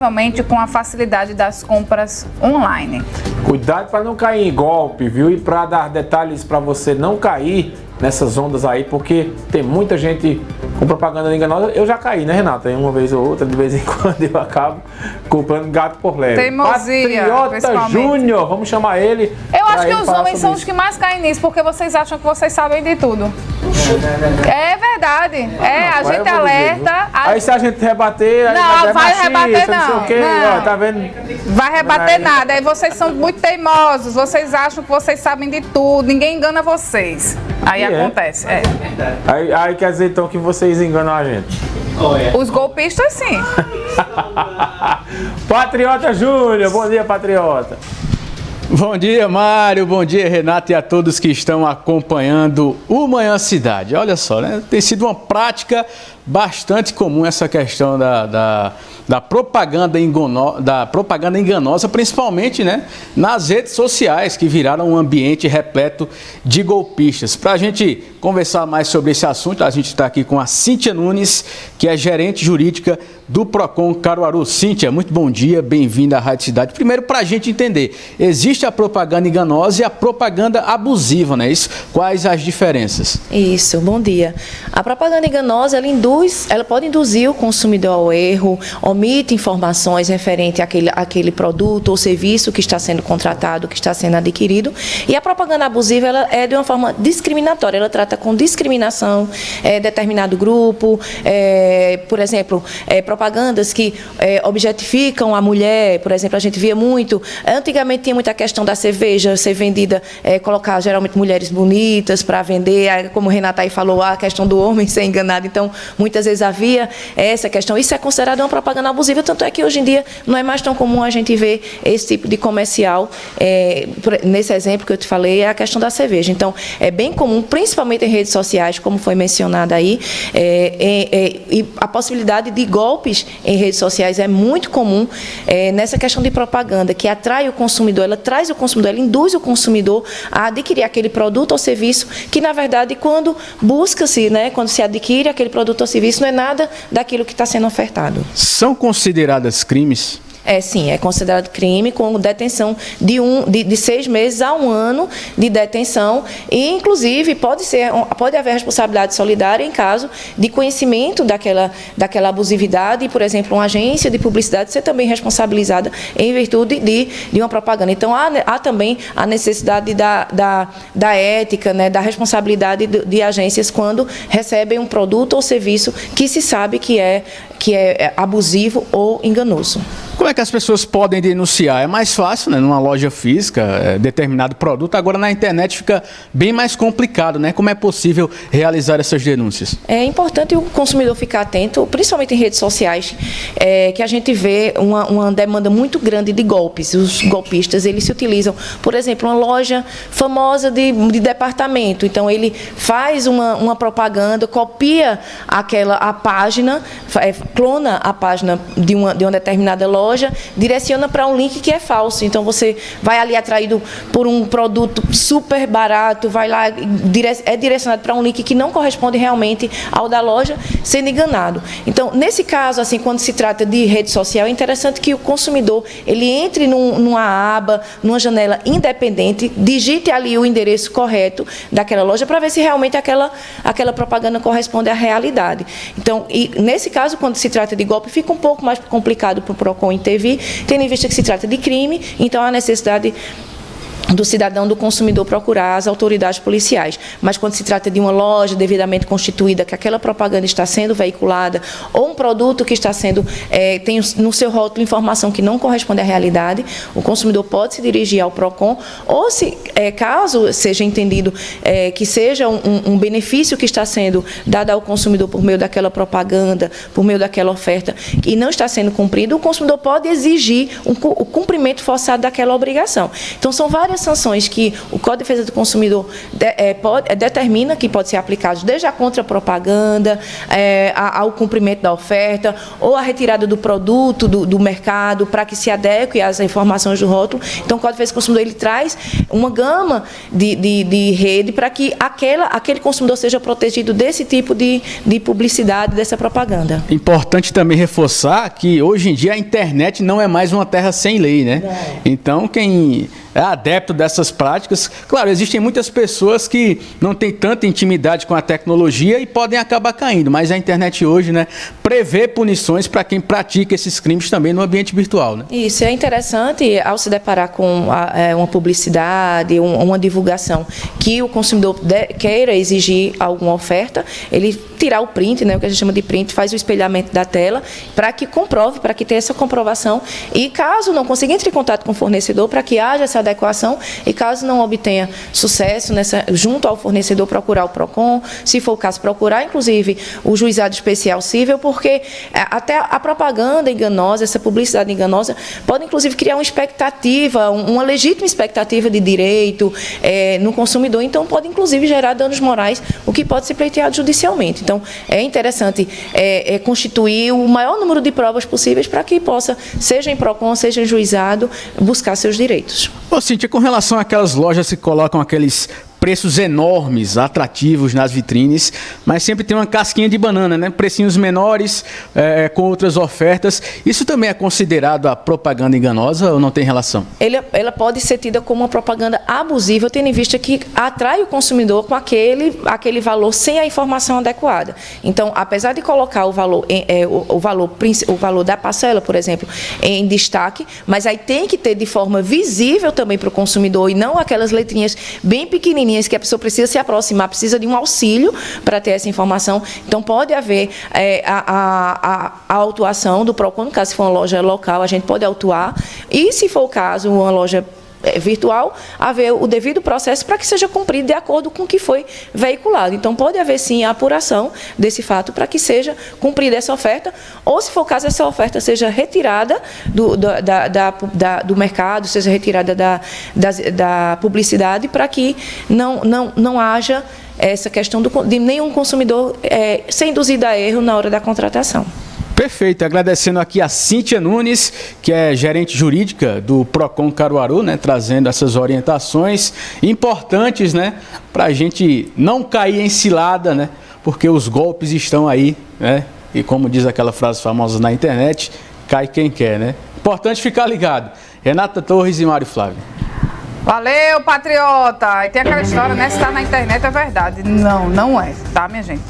principalmente com a facilidade das compras online. Cuidado para não cair em golpe, viu? E para dar detalhes para você não cair nessas ondas aí, porque tem muita gente com propaganda enganosa. Eu já caí, né, Renata? Uma vez ou outra, de vez em quando eu acabo comprando gato por leve. Teimosia, Patriota Júnior, vamos chamar ele. Eu acho que os homens são os que mais caem nisso, porque vocês acham que vocês sabem de tudo. É verdade. A gente alerta. Aí se a gente rebater, aí não vai rebater não sei o quê, ó, tá vendo? Vai rebater nada. Aí vocês são muito teimosos, vocês acham que vocês sabem de tudo, ninguém engana vocês. Aí acontece. Aí quer dizer então que vocês enganam a gente. Os golpistas, sim. Patriota Júnior, bom dia, Patriota. Bom dia, Mário, bom dia, Renato, e a todos que estão acompanhando o Manhã Cidade. Olha só, né? Tem sido uma prática bastante comum essa questão da propaganda enganosa, principalmente, né, nas redes sociais, que viraram um ambiente repleto de golpistas. Para a gente conversar mais sobre esse assunto, a gente está aqui com a Cíntia Nunes, que é gerente jurídica do Procon Caruaru. Cíntia, muito bom dia, bem-vinda à Rádio Cidade. Primeiro, para a gente entender, existe a propaganda enganosa e a propaganda abusiva, não é isso? Quais as diferenças? Isso, bom dia. A propaganda enganosa, ela pode induzir o consumidor ao erro, omite informações referentes àquele produto ou serviço que está sendo contratado, que está sendo adquirido. E a propaganda abusiva, ela é de uma forma discriminatória, ela trata com discriminação determinado grupo, por exemplo, propagandas que objetificam a mulher. Por exemplo, a gente via muito, antigamente tinha muita questão da cerveja ser vendida, colocar geralmente mulheres bonitas para vender, como o Renato aí falou, a questão do homem ser enganado, então muitas vezes havia essa questão. Isso é considerado uma propaganda abusiva, tanto é que hoje em dia não é mais tão comum a gente ver esse tipo de comercial. Nesse exemplo que eu te falei, é a questão da cerveja. Então, é bem comum, principalmente em redes sociais, como foi mencionado aí, e a possibilidade de golpes em redes sociais é muito comum nessa questão de propaganda, que atrai o consumidor, ela traz o consumidor, ela induz o consumidor a adquirir aquele produto ou serviço que, na verdade, quando busca-se, né, quando se adquire aquele produto ou serviço, não é nada daquilo que está sendo ofertado. São consideradas crimes? Sim, é considerado crime com detenção de 6 meses a 1 ano de detenção e, inclusive, pode haver responsabilidade solidária em caso de conhecimento daquela abusividade e, por exemplo, uma agência de publicidade ser também responsabilizada em virtude de uma propaganda. Então, há também a necessidade da ética, né, da responsabilidade de agências quando recebem um produto ou serviço que se sabe que é abusivo ou enganoso. Como é que as pessoas podem denunciar? É mais fácil, né, numa loja física, determinado produto. Agora, na internet fica bem mais complicado, né? Como é possível realizar essas denúncias? É importante o consumidor ficar atento, principalmente em redes sociais, que a gente vê uma demanda muito grande de golpes. Os golpistas, eles se utilizam, por exemplo, uma loja famosa de departamento. Então, ele faz uma propaganda, copia a página, clona a página de uma determinada loja, direciona para um link que é falso. Então, você vai ali atraído por um produto super barato, vai lá, é direcionado para um link que não corresponde realmente ao da loja, sendo enganado. Então, nesse caso, assim, quando se trata de rede social, é interessante que o consumidor ele entre numa aba, numa janela independente, digite ali o endereço correto daquela loja para ver se realmente aquela propaganda corresponde à realidade. Então, nesse caso, quando se trata de golpe, fica um pouco mais complicado para o Procon intervir, tendo em vista que se trata de crime, então há necessidade do cidadão, do consumidor procurar as autoridades policiais. Mas quando se trata de uma loja devidamente constituída, que aquela propaganda está sendo veiculada, ou um produto que está sendo, tem no seu rótulo informação que não corresponde à realidade, o consumidor pode se dirigir ao Procon, ou se, caso seja entendido que seja um benefício que está sendo dado ao consumidor por meio daquela propaganda, por meio daquela oferta, e não está sendo cumprido, o consumidor pode exigir o cumprimento forçado daquela obrigação. Então, são várias as sanções que o Código de Defesa do Consumidor determina que pode ser aplicados, desde a contrapropaganda, ao cumprimento da oferta, ou a retirada do produto do mercado para que se adeque às informações do rótulo. Então, o Código de Defesa do Consumidor ele traz uma gama de rede para que aquele consumidor seja protegido desse tipo de publicidade, dessa propaganda. Importante também reforçar que hoje em dia a internet não é mais uma terra sem lei, né? Não. Então, quem é adepto dessas práticas, claro, existem muitas pessoas que não têm tanta intimidade com a tecnologia e podem acabar caindo, mas a internet hoje, né, prevê punições para quem pratica esses crimes também no ambiente virtual, né? Isso é interessante ao se deparar com uma publicidade, uma divulgação que o consumidor queira exigir alguma oferta, ele tirar o print, né, o que a gente chama de print, faz o espelhamento da tela para que comprove, para que tenha essa comprovação e caso não consiga, entre em contato com o fornecedor para que haja essa adequação e caso não obtenha sucesso junto ao fornecedor, procurar o PROCON, se for o caso, procurar inclusive o juizado especial cível, porque até a propaganda enganosa, essa publicidade enganosa, pode inclusive criar uma expectativa, uma legítima expectativa de direito no consumidor, então pode inclusive gerar danos morais, o que pode ser pleiteado judicialmente. Então, é interessante constituir o maior número de provas possíveis para que possa, seja em PROCON, seja em juizado, buscar seus direitos. Ô, Cíntia, com relação àquelas lojas que colocam aqueles preços enormes, atrativos nas vitrines, mas sempre tem uma casquinha de banana, né? Precinhos menores, com outras ofertas. Isso também é considerado a propaganda enganosa ou não tem relação? Ela pode ser tida como uma propaganda abusiva, tendo em vista que atrai o consumidor com aquele valor sem a informação adequada. Então, apesar de colocar o valor da parcela, por exemplo, em destaque, mas aí tem que ter de forma visível também para o consumidor e não aquelas letrinhas bem pequenininhas que a pessoa precisa se aproximar, precisa de um auxílio para ter essa informação. Então, pode haver a autuação do PROCON, no caso, se for uma loja local, a gente pode autuar, e se for o caso, uma loja virtual, haver o devido processo para que seja cumprido de acordo com o que foi veiculado. Então, pode haver, sim, a apuração desse fato para que seja cumprida essa oferta, ou, se for o caso, essa oferta seja retirada do mercado, seja retirada da publicidade, para que não haja essa questão de nenhum consumidor ser induzido a erro na hora da contratação. Perfeito, agradecendo aqui a Cíntia Nunes, que é gerente jurídica do PROCON Caruaru, né, trazendo essas orientações importantes, né, para a gente não cair em cilada, né, porque os golpes estão aí, né, e como diz aquela frase famosa na internet, cai quem quer, né. Importante ficar ligado. Renata Torres e Mário Flávio. Valeu, patriota! E tem aquela história, né, se está na internet é verdade. Não é, tá, minha gente?